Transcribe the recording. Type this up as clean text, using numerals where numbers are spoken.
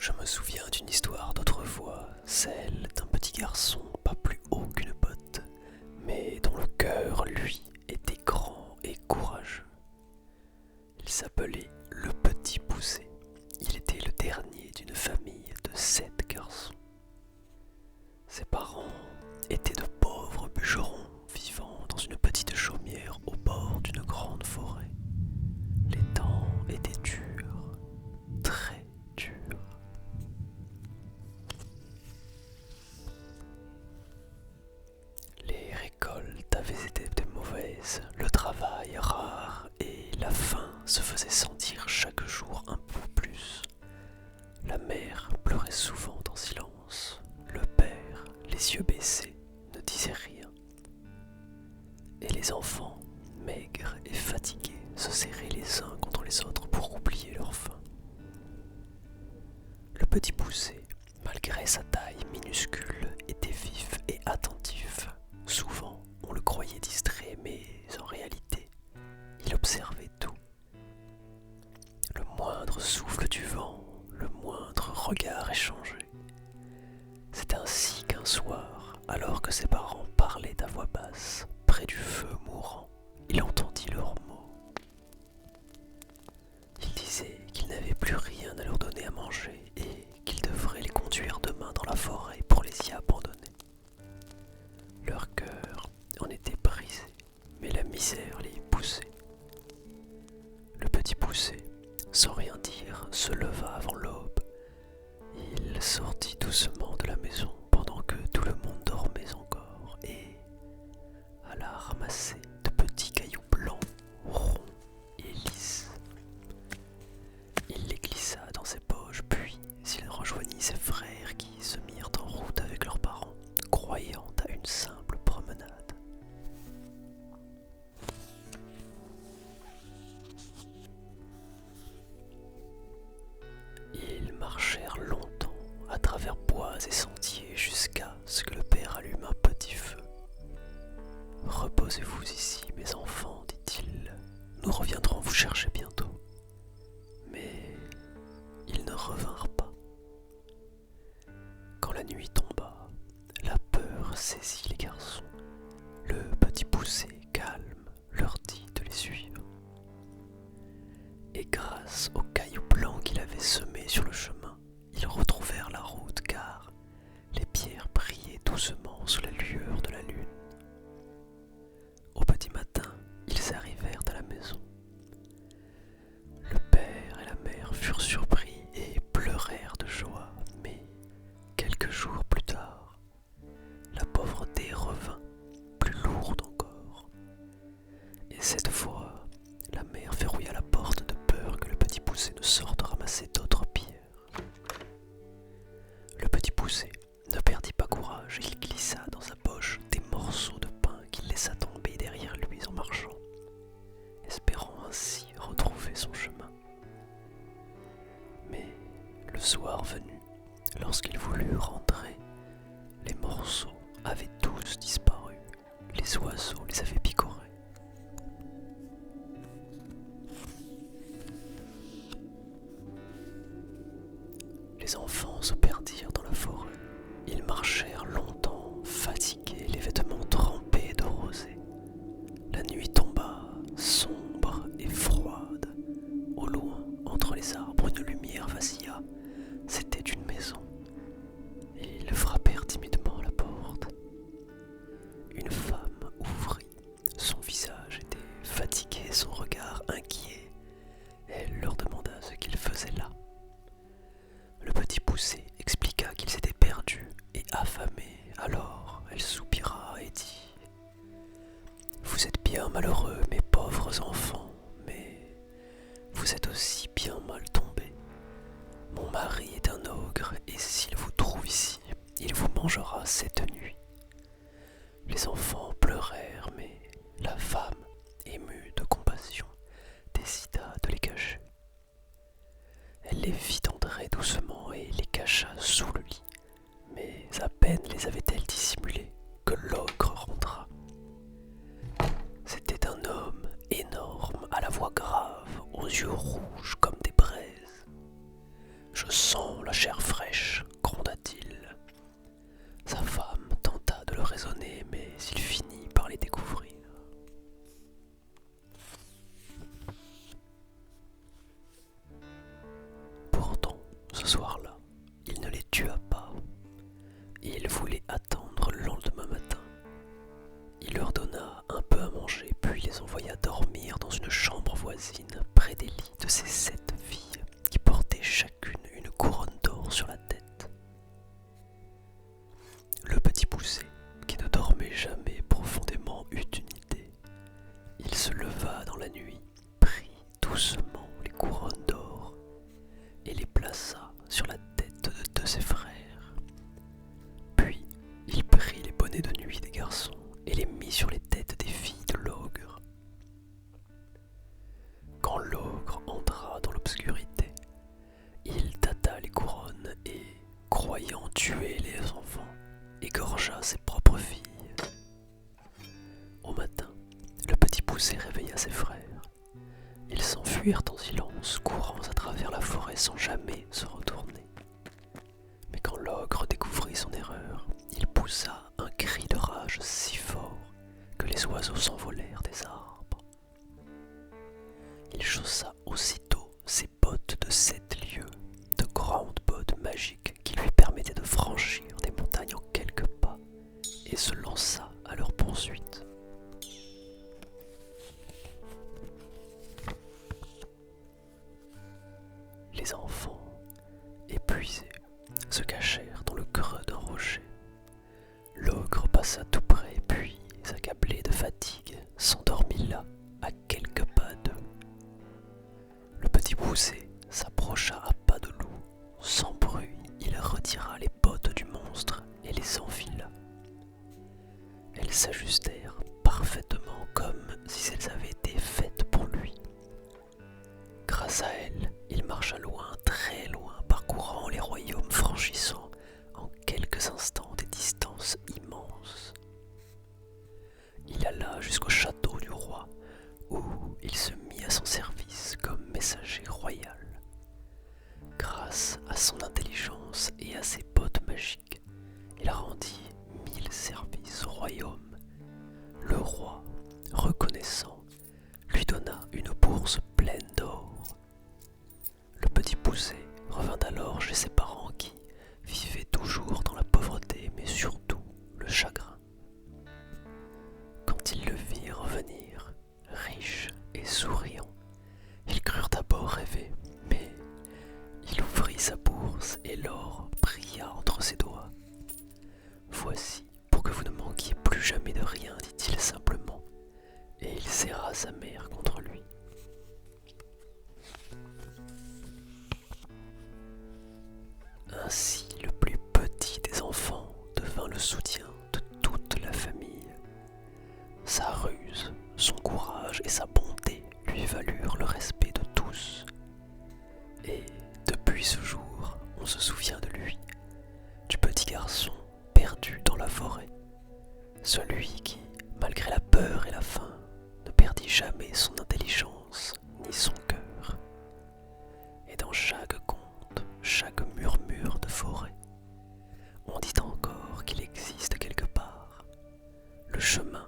Je me souviens d'une histoire d'autrefois, celle d'un petit garçon pas plus haut qu'une botte, mais dont le cœur, lui, était grand et courageux. Il s'appelait le Petit Poucet. Il était le dernier d'une famille de 7 garçons. Ses parents étaient de pauvres bûcherons vivant dans une petite chaumière au bord d'une grande forêt. Les temps étaient durs, très durs. Les récoltes avaient été mauvaises, le travail rare et la faim se faisait sentir chaque jour un peu plus. La mère pleurait souvent en silence, le père, les yeux baissés, ne disait rien. Et les enfants, maigres et fatigués, se serraient les uns contre les autres pour oublier leur faim. Le Petit Poucet, malgré sa taille minuscule, était vif et attentif. Souvent, on le croyait distrait, mais en réalité, il observait tout. Le moindre souffle du vent, le moindre regard échangé. C'est ainsi qu'un soir, alors que ses parents parlaient à voix basse, près du feu mourant, il entendit leurs mots. Il disait qu'il n'avait plus rien à leur donner à manger et qu'il devrait les conduire demain dans la forêt pour les y abandonner. Leur cœur en était brisé, mais la misère les poussait. Le Petit Poucet, sans rien dire, se leva avant l'aube. Il sortit doucement de la maison pendant que tout le monde dormait encore et alla ramasser de petits cailloux blancs, ronds et lisses. Il les glissa dans ses poches, puis il rejoignit ses frères qui se mirent en route avec leurs parents, croyant à une simple promenade. Ils marchèrent longtemps à travers bois et sentiers jusqu'à ce que le père allume un petit feu. « Reposez-vous ici, mes enfants, dit-il. Nous reviendrons vous chercher bientôt. » Mais ils ne revinrent pas. Quand la nuit tomba, la peur saisit les garçons. Le Petit Poucet, calme, leur dit de les suivre. Et grâce aux cailloux blancs qu'il avait semés sur le chemin, ils retrouvèrent la route car les pierres brillaient doucement sous la lueur de la lune. Au petit matin, ils arrivèrent à la maison. Le père et la mère furent surpris et pleurèrent de joie, mais quelques jours plus tard, la pauvreté revint, plus lourde encore. Et cette fois, la mère verrouilla la porte de peur que le Petit Poucet ne sorte ramasser d'autres pierres. Le Petit Poucet ne perdit pas courage, il glissa dans sa poche des morceaux de pain qu'il laissa tomber derrière lui en marchant, espérant ainsi retrouver son chemin. Mais le soir venu, lorsqu'il voulut rentrer, les morceaux avaient tous disparu, les oiseaux les avaient picorés. Les enfants se perdirent dans la forêt. Ils marchèrent longtemps, fatigués, les vêtements trempés de rosée. La nuit tomba, sombre et froide. Au loin, entre les arbres, une lumière vacilla. C'était une maison. Ils frappèrent timidement à la porte. Une femme ouvrit. Son visage était fatigué, son regard inquiet. Elle leur demanda ce qu'ils faisaient là. Le Petit Poucet expliqua qu'ils étaient perdus et affamés. Alors elle soupira et dit : « Vous êtes bien malheureux, mes pauvres enfants, mais vous êtes aussi bien mal tombés. Mon mari est un ogre et s'il vous trouve ici, il vous mangera cette nuit. » Les enfants pleurèrent, mais la femme, émue de compassion, décida de les cacher. Elle les fit entrer doucement et les cacha sous le lit. Mais à peine les avait-elle dissimulés que l'ogre rentra. C'était un homme énorme, à la voix grave, aux yeux rouges comme des braises. « Je sens la chair raisonner, mais il finit par les découvrir. Pourtant, ce soir-là, il ne les tua pas. Il voulait attendre le lendemain matin. Il leur donna un peu à manger, puis les envoya dormir dans une chambre voisine, près des lits de ces 7 filles, qui portaient chacune une couronne d'or sur la tête. Le petit poucet, qui ne dormait jamais profondément, eut une idée. Il se leva dans la nuit, prit doucement les couronnes d'or et les plaça sur la tête de 2 de ses frères. Puis il prit les bonnets de nuit des garçons et les mit sur les têtes des filles de l'ogre. Quand l'ogre entra dans l'obscurité, il tâta les couronnes et, croyant tuer les enfants, égorgea ses propres filles. Au matin, le petit poucet réveilla ses frères. Ils s'enfuirent en silence, courant à travers la forêt sans jamais se retourner. Mais quand l'ogre découvrit son erreur, il poussa un cri de rage si fort que les oiseaux s'envolèrent des arbres. Il chaussa aussitôt ses bottes de 7 lieues, de grandes bottes magiques qui lui permettaient de franchir des montagnes en quelques pas, et se lança à leur poursuite. Les enfants, épuisés, se cachèrent dans le creux d'un rocher. L'ogre passa tout près, puis, accablé de fatigue, s'endormit là, à quelques pas d'eux. Le petit poucet s'approcha à pas de loup. Sans bruit, il retira les bottes du monstre et les enfila. Elles s'ajustèrent parfaitement comme si elles avaient été faites pour lui. Grâce à elles, il marcha loin, très loin, parcourant les royaumes, franchissant en quelques instants des distances immenses. Il alla jusqu'au château du roi, où il se mit à son service comme messager royal. Grâce à son intelligence et à ses bottes magiques, il rendit 1000 services au royaume. Le roi, reconnaissant, lui donna une bourse pleine d'or. Le petit poucet revint alors chez ses parents qui vivaient toujours dans la pauvreté, mais surtout le chagrin. Quand ils le virent revenir, riche et souriant, ils crurent d'abord rêver, mais il ouvrit sa bourse et l'or brilla entre ses doigts. « Voici pour que vous ne manquiez plus jamais de rien, dit-il simplement, et il serra sa mère contre lui. Ainsi, le plus petit des enfants devint le soutien de toute la famille. Sa ruse, son courage et sa bonté lui valurent le respect de tous. Et depuis ce jour, on se souvient de lui, du petit garçon perdu dans la forêt, celui qui, malgré la peur et la faim, ne perdit jamais son intelligence ni son cœur. Et dans chaque conte, chaque murmure de forêt, on dit encore qu'il existe quelque part le chemin